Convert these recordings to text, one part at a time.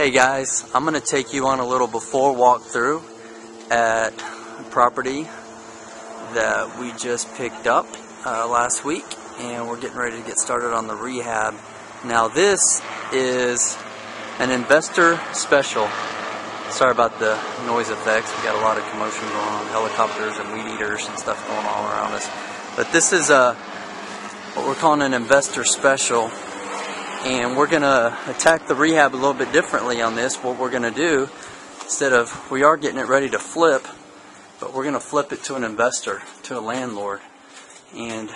Hey guys, I'm going to take you on a little before walkthrough at a property that we just picked up last week, and we're getting ready to get started on the rehab. Now this is an investor special. Sorry about the noise effects. We got a lot of commotion going on, helicopters and weed eaters and stuff going all around us. But this is what we're calling an investor special. And we're going to attack the rehab a little bit differently on this. What we're going to do, we are getting it ready to flip, but we're going to flip it to an investor, to a landlord. And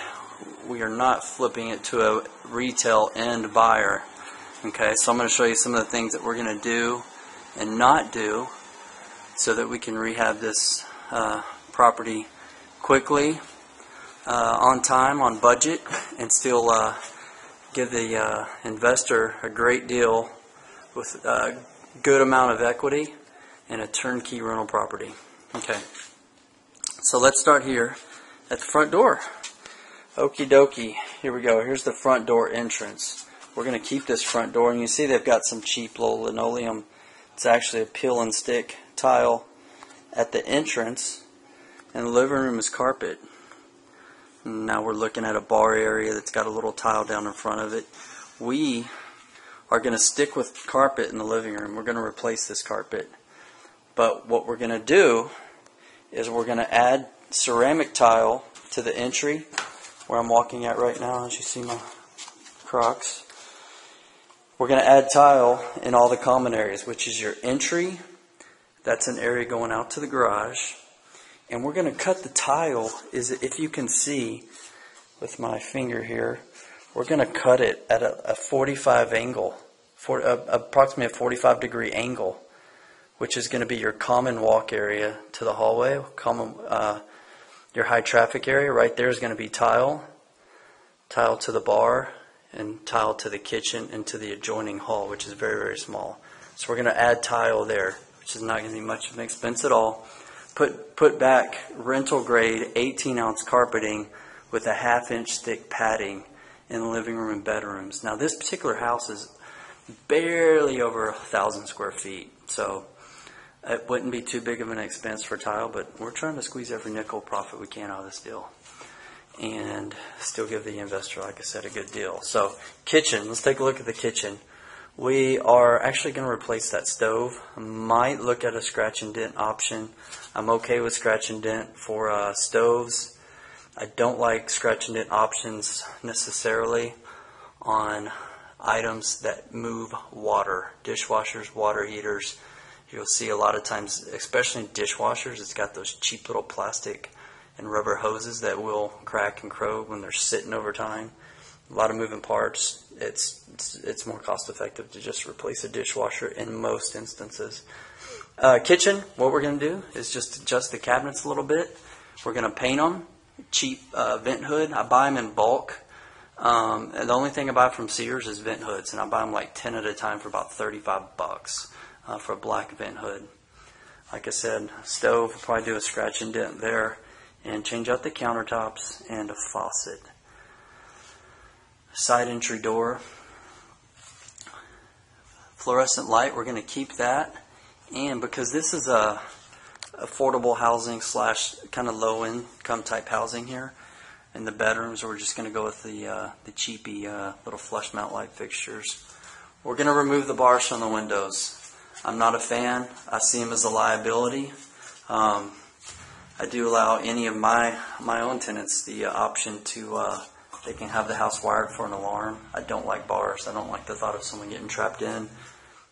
we are not flipping it to a retail end buyer. Okay, so I'm going to show you some of the things that we're going to do and not do so that we can rehab this property quickly, on time, on budget, and still give the investor a great deal with a good amount of equity and a turnkey rental property. Okay, so let's start here at the front door. Okie dokie, here we go. Here's the front door entrance. We're going to keep this front door, and you see they've got some cheap little linoleum. It's actually a peel and stick tile at the entrance, and the living room is carpet. Now we're looking at a bar area that's got a little tile down in front of it. We are going to stick with carpet in the living room. We're going to replace this carpet. But what we're going to do is we're going to add ceramic tile to the entry where I'm walking at right now, as you see my Crocs. We're going to add tile in all the common areas, which is your entry. That's an area going out to the garage. And we're going to cut the tile, if you can see with my finger here, we're going to cut it at a 45 angle, approximately a 45 degree angle, which is going to be your common walk area to the hallway, your high traffic area. Right there is going to be tile to the bar, and tile to the kitchen and to the adjoining hall, which is very, very small. So we're going to add tile there, which is not going to be much of an expense at all. Put back rental grade 18-ounce carpeting with a 1/2 inch thick padding in the living room and bedrooms. Now this particular house is barely over 1,000 square feet, so it wouldn't be too big of an expense for tile, but we're trying to squeeze every nickel profit we can out of this deal and still give the investor, like I said, a good deal. So kitchen, let's take a look at the kitchen. We are actually going to replace that stove. Might look at a scratch and dent option. I'm okay with scratch and dent for stoves. I don't like scratch and dent options necessarily on items that move water. Dishwashers, water heaters. You'll see a lot of times, especially in dishwashers, it's got those cheap little plastic and rubber hoses that will crack and corrode when they're sitting over time. A lot of moving parts. It's more cost effective to just replace a dishwasher in most instances. Kitchen, what we're going to do is just adjust the cabinets a little bit. We're going to paint them. Cheap vent hood. I buy them in bulk. And the only thing I buy from Sears is vent hoods, and I buy them like 10 at a time for about 35 bucks for a black vent hood. Like I said, stove, we'll probably do a scratch and dent there, and change out the countertops and a faucet. Side entry door. Fluorescent light, we're going to keep that. And because this is a affordable housing / kind of low income type housing here, in the bedrooms we're just going to go with the cheapy little flush mount light fixtures. We're going to remove the bars from the windows. I'm not a fan. I see them as a liability. I do allow any of my own tenants the option to they can have the house wired for an alarm. I don't like bars. I don't like the thought of someone getting trapped in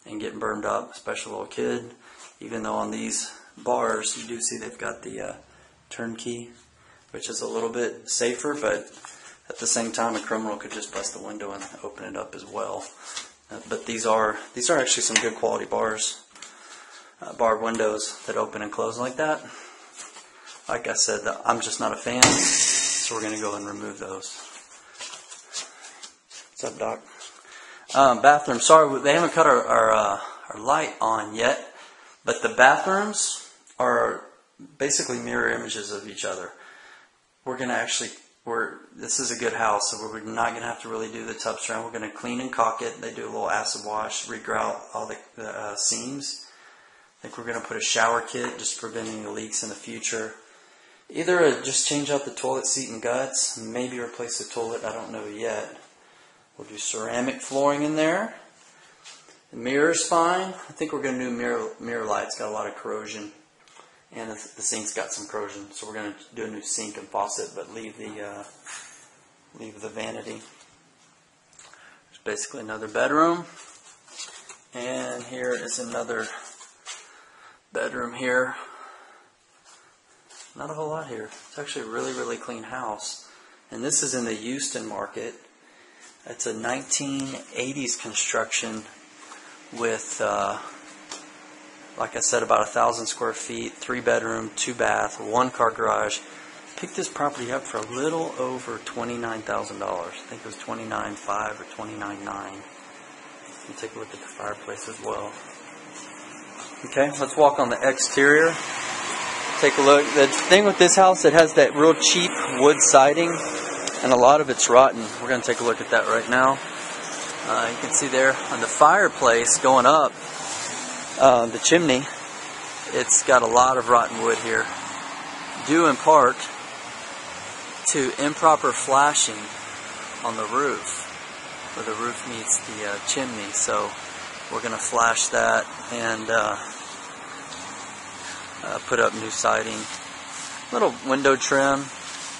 and getting burned up, especially a little kid. Even though on these bars you do see they've got the turnkey, which is a little bit safer, but at the same time a criminal could just bust the window and open it up as well. But these are actually some good quality bars, barred windows that open and close like that. Like I said, I'm just not a fan, so we're going to go and remove those. What's up, Doc? Bathroom. Sorry, they haven't cut our light on yet, but the bathrooms are basically mirror images of each other. We're going to actually this is a good house, so we're not going to have to really do the tub strand. We're going to clean and caulk it. They do a little acid wash, regrout all the seams. I think we're going to put a shower kit, just preventing the leaks in the future. Either just change out the toilet seat and guts, and maybe replace the toilet. I don't know yet. We'll do ceramic flooring in there. The mirror's fine. I think we're going to do mirror lights. Got a lot of corrosion, and the sink's got some corrosion. So we're going to do a new sink and faucet, but leave the vanity. There's basically another bedroom, and here is another bedroom here. Not a whole lot here. It's actually a really, really clean house. And this is in the Houston market. It's a 1980s construction with, like I said, about 1,000 square feet, 3 bedroom, 2 bath, 1 car garage. Picked this property up for a little over $29,000. I think it was $29,500 or $29,900. We'll take a look at the fireplace as well. Okay, let's walk on the exterior. Take a look. The thing with this house, it has that real cheap wood siding, and a lot of it's rotten. We're going to take a look at that right now. You can see there on the fireplace going up, the chimney, it's got a lot of rotten wood here, due in part to improper flashing on the roof, where the roof meets the chimney. So we're going to flash that and put up new siding. Little window trim,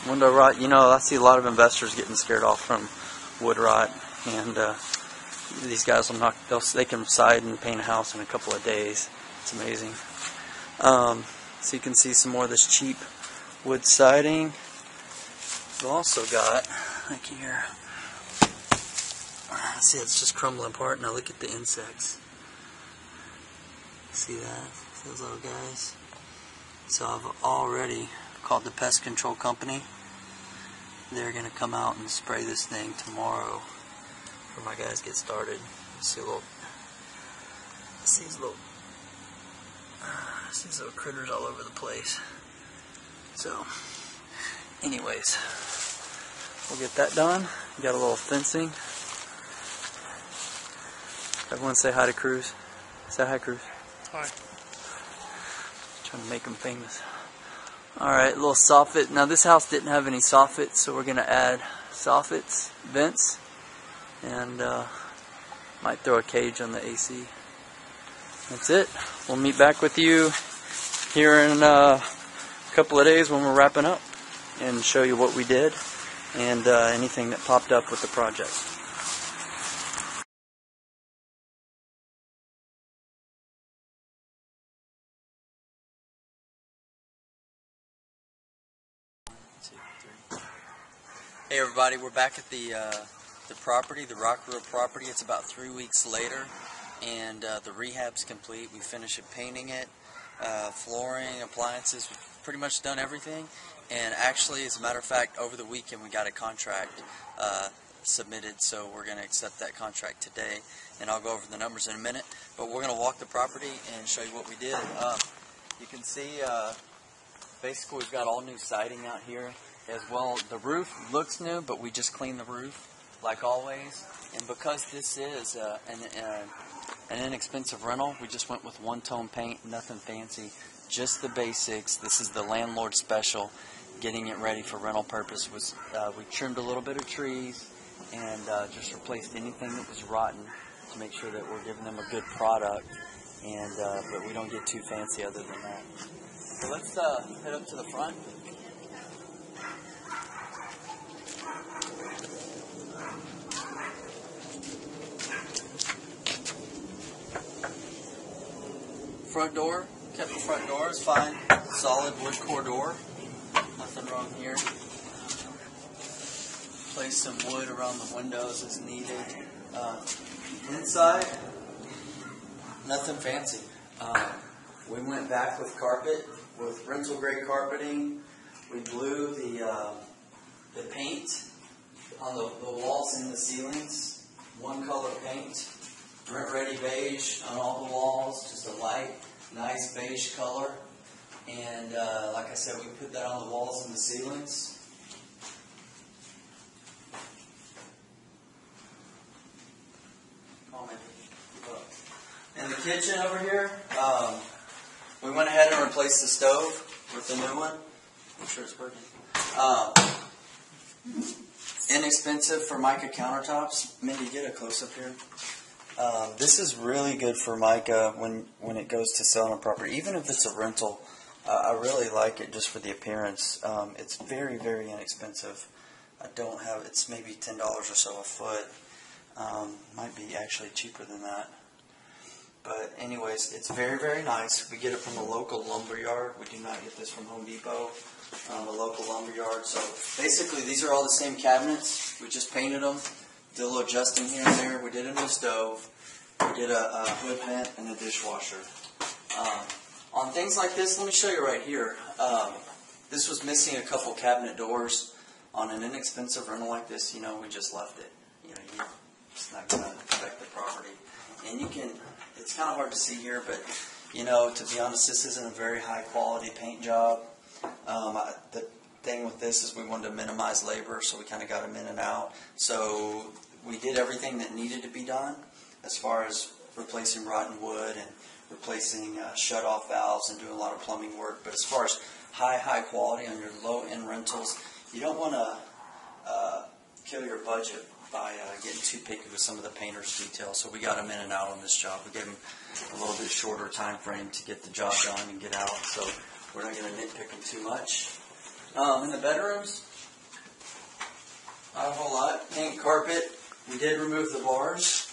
window rot. You know, I see a lot of investors getting scared off from wood rot, and these guys will they can side and paint a house in a couple of days. It's amazing. So you can see some more of this cheap wood siding. We've also got, like here, see, it's just crumbling apart. Now look at the insects. See that? Those little guys. So I've already called the pest control company. They're going to come out and spray this thing tomorrow before my guys get started. See these little critters all over the place. So, anyways, we'll get that done. Got a little fencing. Everyone say hi to Cruz. Say hi, Cruz. Hi. Trying to make them famous. Alright, a little soffit. Now this house didn't have any soffits, so we're going to add soffits, vents, and might throw a cage on the AC. That's it. We'll meet back with you here in a couple of days when we're wrapping up and show you what we did and anything that popped up with the project. Hey everybody, we're back at the property, the Rockville property. It's about 3 weeks later, and the rehab's complete. We finished painting it, flooring, appliances. We've pretty much done everything. And actually, as a matter of fact, over the weekend we got a contract submitted, so we're going to accept that contract today. And I'll go over the numbers in a minute. But we're going to walk the property and show you what we did. You can see, basically, we've got all new siding out here. As well, the roof looks new, but we just cleaned the roof, like always. And because this is an inexpensive rental, we just went with one-tone paint, nothing fancy, just the basics. This is the landlord special. Getting it ready for rental purpose was we trimmed a little bit of trees and just replaced anything that was rotten to make sure that we're giving them a good product. And but we don't get too fancy other than that. So let's head up to the front. Front door, kept the front door, is fine. Solid wood core door. Nothing wrong here. Place some wood around the windows as needed. Inside, nothing fancy. We went back with carpet, with rental grade carpeting. We blew the paint on the walls and the ceilings. One color paint. Rent ready beige on all the walls, just a light, nice beige color. And like I said, we put that on the walls and the ceilings. kitchen over here. We went ahead and replaced the stove with the new one. I'm sure it's working. Inexpensive Formica countertops. Mindy, get a close up here. This is really good Formica when it goes to sell on a property, even if it's a rental. I really like it just for the appearance. It's very, very inexpensive. It's maybe $10 or so a foot. Might be actually cheaper than that. But anyways, it's very, very nice. We get it from a local lumber yard. We do not get this from Home Depot, a local lumber yard. So basically, these are all the same cabinets. We just painted them, did a little adjusting here and there. We did a new stove. We did a hood vent and a dishwasher. On things like this, let me show you right here. This was missing a couple cabinet doors. On an inexpensive rental like this, we just left it. It's not going to affect the property. And it's kind of hard to see here, but, to be honest, this isn't a very high quality paint job. The thing with this is we wanted to minimize labor, so we kind of got them in and out. So we did everything that needed to be done as far as replacing rotten wood and replacing shut-off valves and doing a lot of plumbing work. But as far as high quality on your low-end rentals, you don't want to kill your budget by getting too picky with some of the painter's details. So we got them in and out on this job. We gave them a little bit shorter time frame to get the job done and get out. So we're not going to nitpick them too much. In the bedrooms, not a whole lot. Paint carpet. We did remove the bars.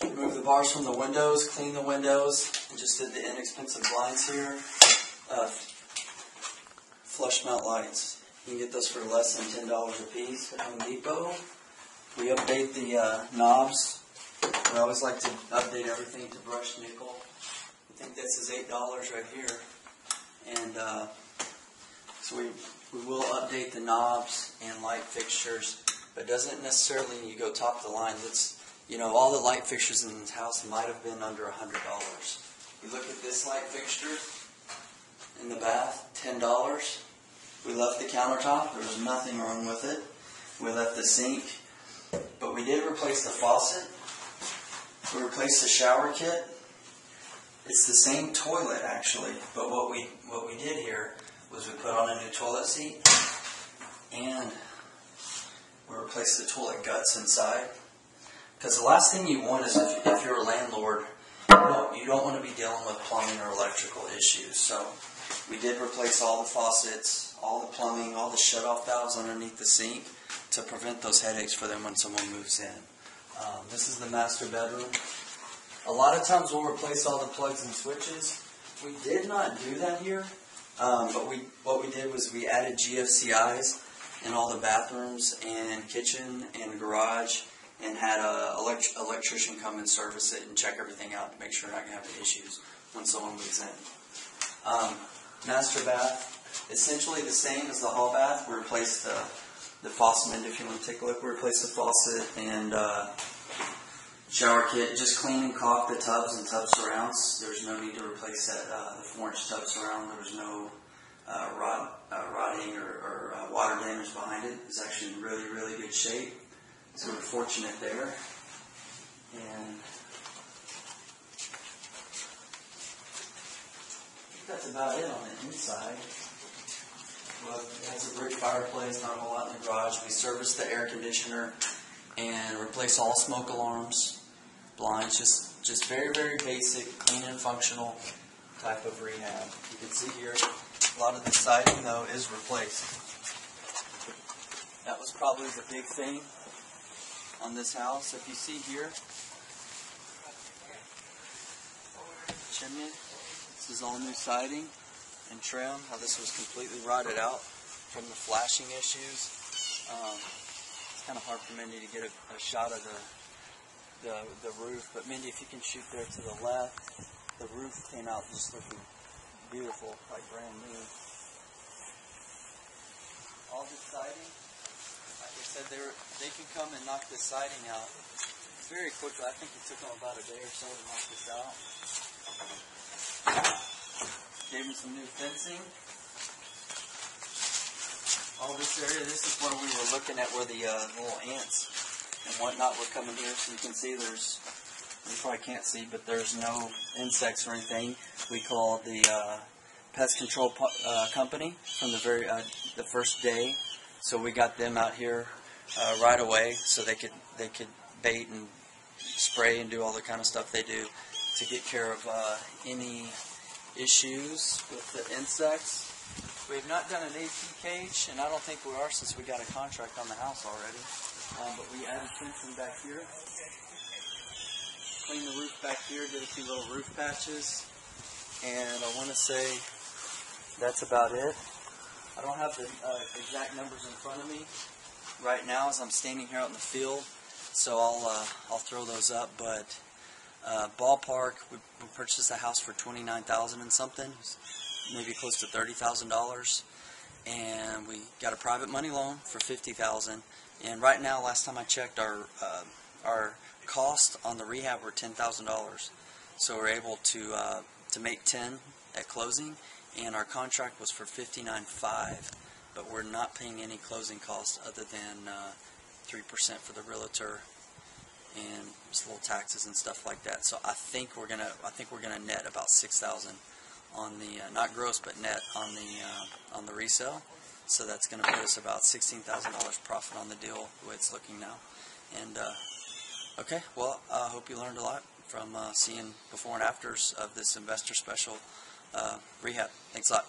Remove the bars from the windows, clean the windows, and just did the inexpensive blinds here. Flush mount lights. You can get those for less than $10 a piece at Home Depot. We update the knobs. We always like to update everything to brushed nickel. I think this is $8 right here. And so we will update the knobs and light fixtures, but it doesn't necessarily mean you go top of the line. All the light fixtures in this house might have been under $100. You look at this light fixture in the bath, $10. We left the countertop. There was nothing wrong with it. We left the sink, but we did replace the faucet. We replaced the shower kit. It's the same toilet actually, but what we did here was we put on a new toilet seat and we replaced the toilet guts inside. Because the last thing you want is if you're a landlord, you don't want to be dealing with plumbing or electrical issues. So we did replace all the faucets, all the plumbing, all the shut-off valves underneath the sink to prevent those headaches for them when someone moves in. This is the master bedroom. A lot of times we'll replace all the plugs and switches. We did not do that here, but what we did was we added GFCIs in all the bathrooms and kitchen and garage, and had an electrician come and service it and check everything out to make sure we're not going to have any issues when someone moves in. Master bath, essentially the same as the hall bath. We replaced the faucet, if you want to take a look. We replaced the faucet and shower kit. Just clean and caulk the tubs and tub surrounds. There's no need to replace that, the 4-inch tub surround. There was no rotting or water damage behind it. It's actually in really, really good shape. So we're fortunate there. And that's about it on the inside. Well, it has a brick fireplace, not a whole lot in the garage. We serviced the air conditioner and replaced all smoke alarms, blinds, just very, very basic, clean and functional type of rehab. You can see here, a lot of the siding though is replaced. That was probably the big thing on this house. If you see here, chimney, this is all new siding and trim. How this was completely rotted out from the flashing issues. It's kind of hard for Mindy to get a shot of the roof, but Mindy, if you can shoot there to the left, the roof came out just looking beautiful, like brand new. All this siding, like I said, they can come and knock this siding out very quickly. I think it took them about a day or so to knock this out. Gave them some new fencing. All this area, this is where we were looking at where the little ants and whatnot were coming here. So you can see there's you probably can't see, but there's no insects or anything. We called the pest control company from the first day, so we got them out here right away, so they could bait and spray and do all the kind of stuff they do to get care of any issues with the insects. We have not done an AP cage, and I don't think we are since we got a contract on the house already. But we added fencing back here, cleaned the roof back here, did a few little roof patches, and I want to say that's about it. I don't have the exact numbers in front of me right now as I'm standing here out in the field, so I'll throw those up. But ballpark, we purchased a house for $29,000 and something, maybe close to $30,000, and we got a private money loan for $50,000. And right now, last time I checked, our cost on the rehab were $10,000. So we're able to make 10 at closing, and our contract was for $59,500. But we're not paying any closing costs other than 3% for the realtor and just little taxes and stuff like that. So I think we're gonna net about $6,000 on the not gross but net on the resale. So that's going to put us about $16,000 profit on the deal the way it's looking now. And okay, well, I hope you learned a lot from seeing before and afters of this investor special rehab. Thanks a lot.